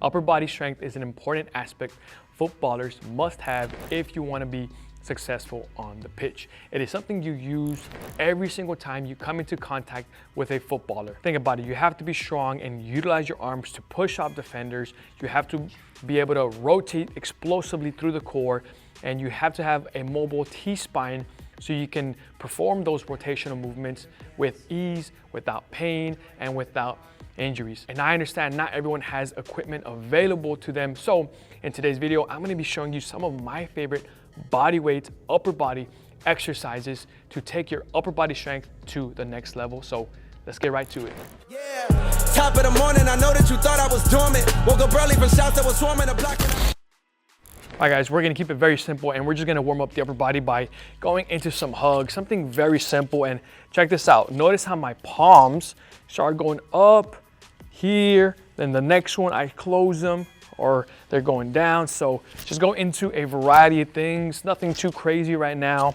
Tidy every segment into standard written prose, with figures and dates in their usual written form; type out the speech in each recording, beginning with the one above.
Upper body strength is an important aspect footballers must have if you want to be successful on the pitch. It is something you use every single time you come into contact with a footballer. Think about it, you have to be strong and utilize your arms to push off defenders. You have to be able to rotate explosively through the core, and you have to have a mobile T-spine so you can perform those rotational movements with ease, without pain, and without injuries. And I understand not everyone has equipment available to them. So in today's video, I'm gonna be showing you some of my favorite body weight, upper body exercises to take your upper body strength to the next level. So let's get right to it. Yeah, top of the morning, I know that you thought I was dormant. Woke up early from shots that was swarming the block. All right guys, we're gonna keep it very simple and we're just gonna warm up the upper body by going into some hugs, something very simple. And check this out. Notice how my palms start going up here. Then the next one, I close them or they're going down. So just go into a variety of things, nothing too crazy right now.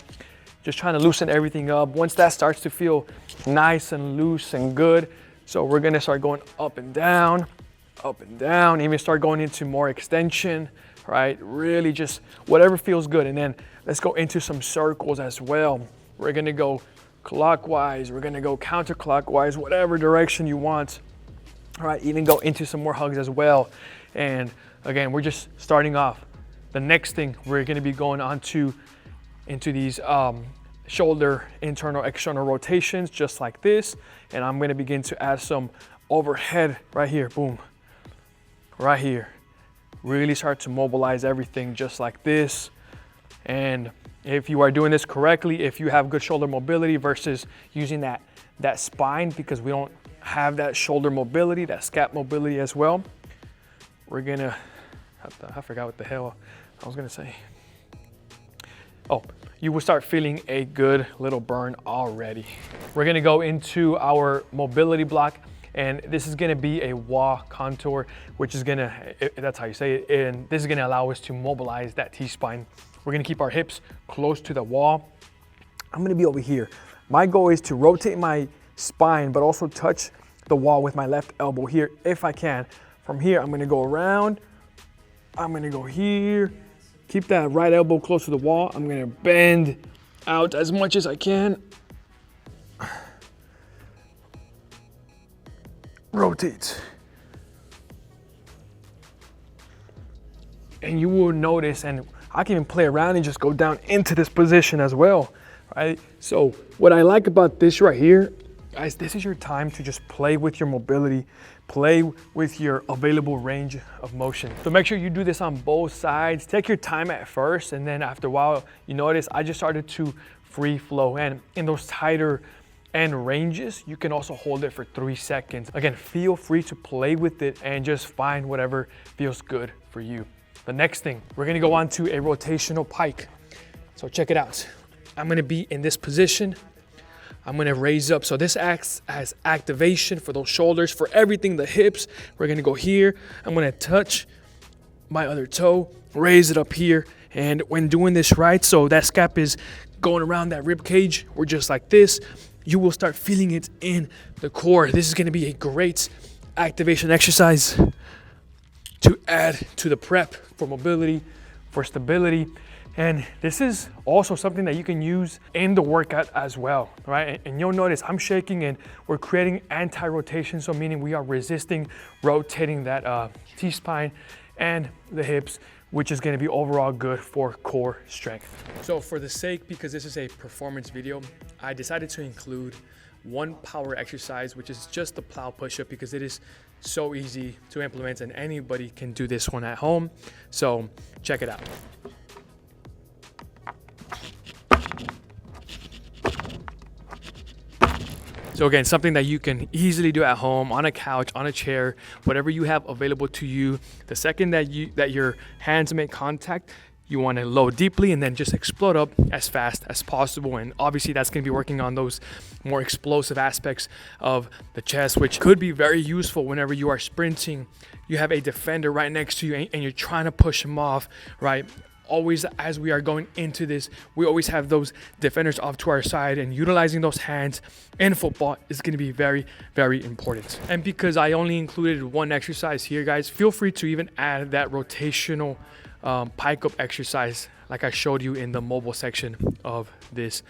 Just trying to loosen everything up. Once that starts to feel nice and loose and good, so we're gonna start going up and down, even start going into more extension, right? Really just whatever feels good. And then let's go into some circles as well. We're gonna go clockwise, we're gonna go counterclockwise, whatever direction you want. All right, even go into some more hugs as well. And again, we're just starting off. The next thing we're gonna be going on to into these shoulder internal external rotations just like this. And I'm gonna begin to add some overhead right here, boom, right here. Really start to mobilize everything just like this. And if you are doing this correctly, if you have good shoulder mobility versus using that spine, because we don't have that shoulder mobility, that scap mobility as well, we're gonna, I forgot what the hell I was gonna say. Oh, you will start feeling a good little burn already. We're gonna go into our mobility block, and this is gonna be a wall contour, which is gonna, that's how you say it, and this is gonna allow us to mobilize that T-spine. We're gonna keep our hips close to the wall. I'm gonna be over here. My goal is to rotate my spine, but also touch the wall with my left elbow here if I can. From here, I'm gonna go around, I'm gonna go here, keep that right elbow close to the wall. I'm gonna bend out as much as I can. Rotate. And you will notice, and I can even play around and just go down into this position as well, right? So what I like about this right here, guys, this is your time to just play with your mobility, play with your available range of motion. So make sure you do this on both sides. Take your time at first, and then after a while, you notice I just started to free flow. And in those tighter end ranges, you can also hold it for 3 seconds. Again, feel free to play with it and just find whatever feels good for you. The next thing, we're gonna go on to a rotational pike. So check it out. I'm gonna be in this position. I'm gonna raise up. So this acts as activation for those shoulders, for everything, the hips. We're gonna go here. I'm gonna touch my other toe, raise it up here. And when doing this right, so that scap is going around that rib cage, or just like this, you will start feeling it in the core. This is gonna be a great activation exercise to add to the prep for mobility, for stability. And this is also something that you can use in the workout as well, right? And you'll notice I'm shaking and we're creating anti-rotation, so meaning we are resisting rotating that T-spine and the hips, which is gonna be overall good for core strength. So for the sake, because this is a performance video, I decided to include one power exercise, which is just the plow push-up, because it is so easy to implement and anybody can do this one at home. So check it out. So again, something that you can easily do at home, on a couch, on a chair, whatever you have available to you. The second that your hands make contact, you want to load deeply and then just explode up as fast as possible. And obviously that's going to be working on those more explosive aspects of the chest, which could be very useful whenever you are sprinting. You have a defender right next to you and you're trying to push him off, right? always, as we are going into this, we always have those defenders off to our side, and utilizing those hands in football is going to be very, very important. And because I only included one exercise here, guys, feel free to even add that rotational pike up exercise like I showed you in the mobile section of this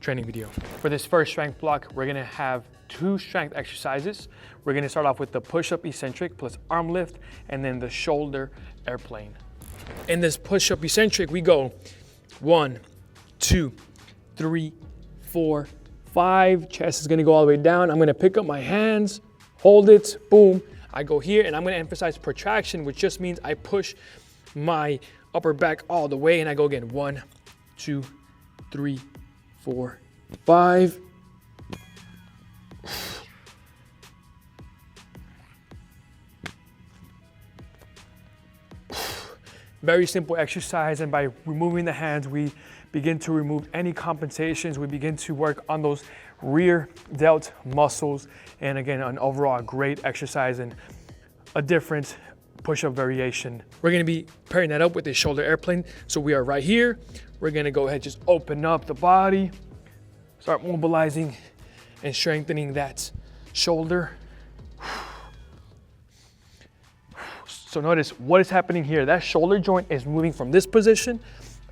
training video. For this first strength block, we're gonna have 2 strength exercises. We're gonna start off with the push-up eccentric plus arm lift, and then the shoulder airplane. In this push-up eccentric, we go 1, 2, 3, 4, 5. Chest is gonna go all the way down. I'm gonna pick up my hands, hold it, boom. I go here, and I'm gonna emphasize protraction, which just means I push my upper back all the way, and I go again. 1, 2, 3, 4, 5. Very simple exercise, and by removing the hands, we begin to remove any compensations. We begin to work on those rear delt muscles, and again, an overall great exercise and a different push-up variation. We're gonna be pairing that up with the shoulder airplane. So we are right here. We're gonna go ahead, just open up the body, start mobilizing and strengthening that shoulder. So notice what is happening here. That shoulder joint is moving from this position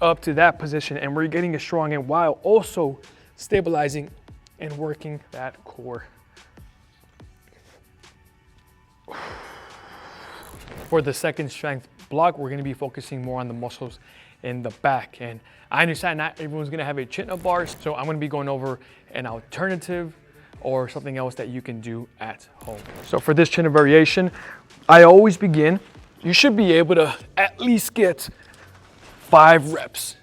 up to that position, and we're getting it strong, and while also stabilizing and working that core. For the second strength block, we're gonna be focusing more on the muscles in the back. And I understand not everyone's gonna have a chin-up bar, so I'm gonna be going over an alternative or something else that you can do at home. So for this chin-up variation, I always begin, you should be able to at least get 5 reps.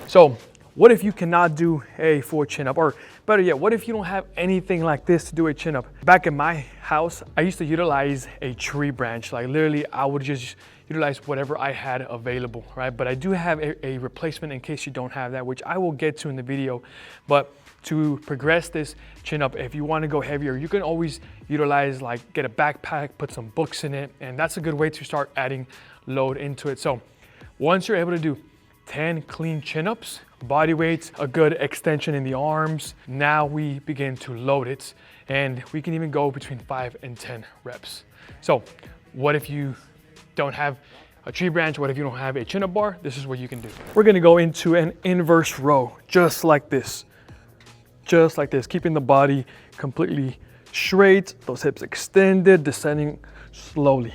So what if you cannot do a full chin-up, or better yet, what if you don't have anything like this to do a chin-up? Back in my house, I used to utilize a tree branch. Like literally, I would just utilize whatever I had available, right? But I do have a replacement in case you don't have that, which I will get to in the video. But to progress this chin-up, if you want to go heavier, you can always utilize, like, get a backpack, put some books in it, and that's a good way to start adding load into it. So once you're able to do 10 clean chin-ups, body weight, a good extension in the arms, now we begin to load it, and we can even go between 5 and 10 reps. So what if you don't have a tree branch? What if you don't have a chin-up bar? This is what you can do. We're gonna go into an inverse row, just like this, keeping the body completely straight, those hips extended, descending slowly.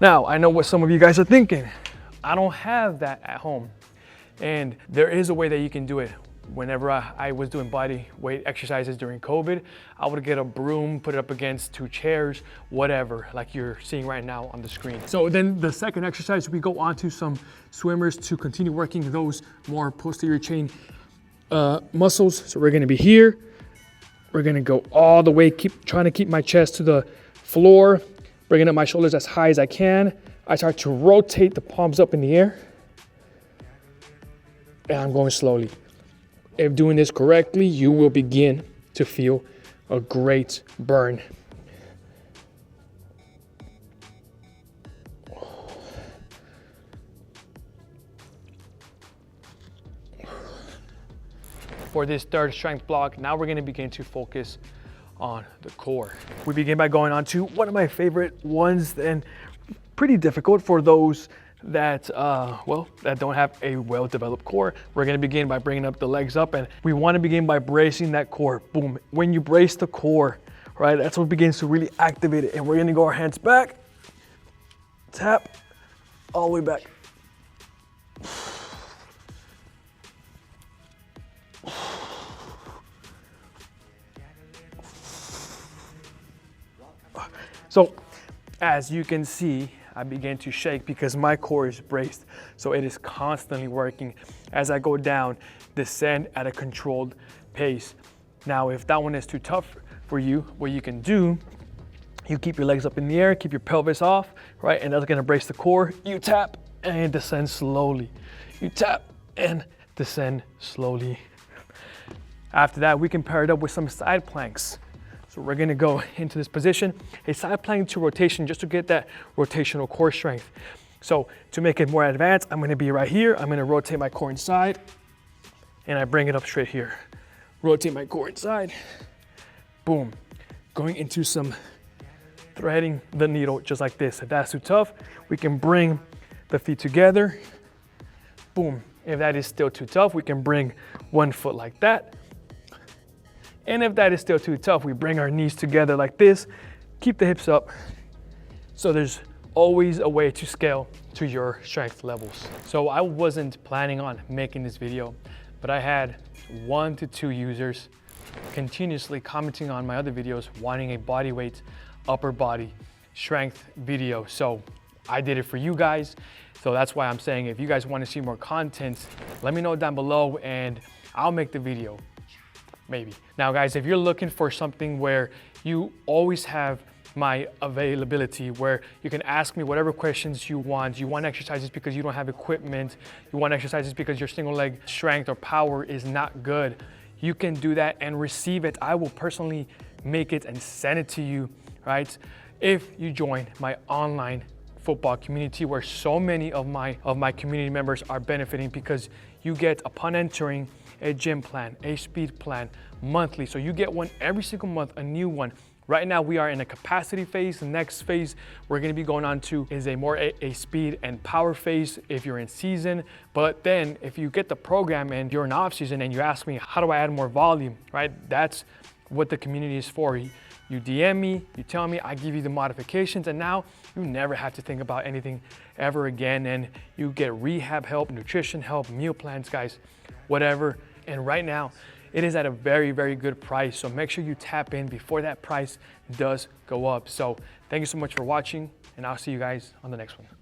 Now, I know what some of you guys are thinking. I don't have that at home. And there is a way that you can do it. Whenever I was doing body weight exercises during COVID, I would get a broom, put it up against 2 chairs, whatever, like you're seeing right now on the screen. So then the second exercise, we go on to some swimmers to continue working those more posterior chain muscles. So we're gonna be here. We're gonna go all the way, trying to keep my chest to the floor, bringing up my shoulders as high as I can. I start to rotate the palms up in the air, and I'm going slowly. If doing this correctly, you will begin to feel a great burn. For this third strength block, now we're gonna begin to focus on the core. We begin by going on to one of my favorite ones, and pretty difficult for those that that don't have a well-developed core. We're gonna begin by bringing up the legs up, and we wanna begin by bracing that core. Boom. When you brace the core, right, that's what begins to really activate it. And we're gonna go our hands back, tap, all the way back. So as you can see, I begin to shake because my core is braced. So it is constantly working as I go down, descend at a controlled pace. Now, if that one is too tough for you, what you can do, you keep your legs up in the air, keep your pelvis off, right? And that's gonna brace the core. You tap and descend slowly. You tap and descend slowly. After that, we can pair it up with some side planks. So we're gonna go into this position, a side plank to rotation, just to get that rotational core strength. So to make it more advanced, I'm gonna be right here. I'm gonna rotate my core inside and I bring it up straight here. Rotate my core inside, boom. Going into some threading the needle just like this. If that's too tough, we can bring the feet together, boom. If that is still too tough, we can bring one foot like that. And if that is still too tough, we bring our knees together like this, keep the hips up. So there's always a way to scale to your strength levels. So I wasn't planning on making this video, but I had 1 to 2 users continuously commenting on my other videos wanting a body weight, upper body strength video. So I did it for you guys. So that's why I'm saying if you guys want to see more content, let me know down below and I'll make the video, maybe. Now guys, if you're looking for something where you always have my availability, where you can ask me whatever questions you want exercises because you don't have equipment, you want exercises because your single leg strength or power is not good, you can do that and receive it. I will personally make it and send it to you, right? If you join my online football community, where so many of my community members are benefiting, because you get, upon entering, a gym plan, a speed plan monthly. So you get one every single month, a new one. Right now we are in a capacity phase. The next phase we're gonna be going on to is a speed and power phase if you're in season. But then if you get the program and you're in off season and you ask me, how do I add more volume, right? That's what the community is for. You DM me, you tell me, I give you the modifications, and now you never have to think about anything ever again. And you get rehab help, nutrition help, meal plans, guys, whatever. And right now, it is at a very, very good price. So make sure you tap in before that price does go up. So thank you so much for watching, and I'll see you guys on the next one.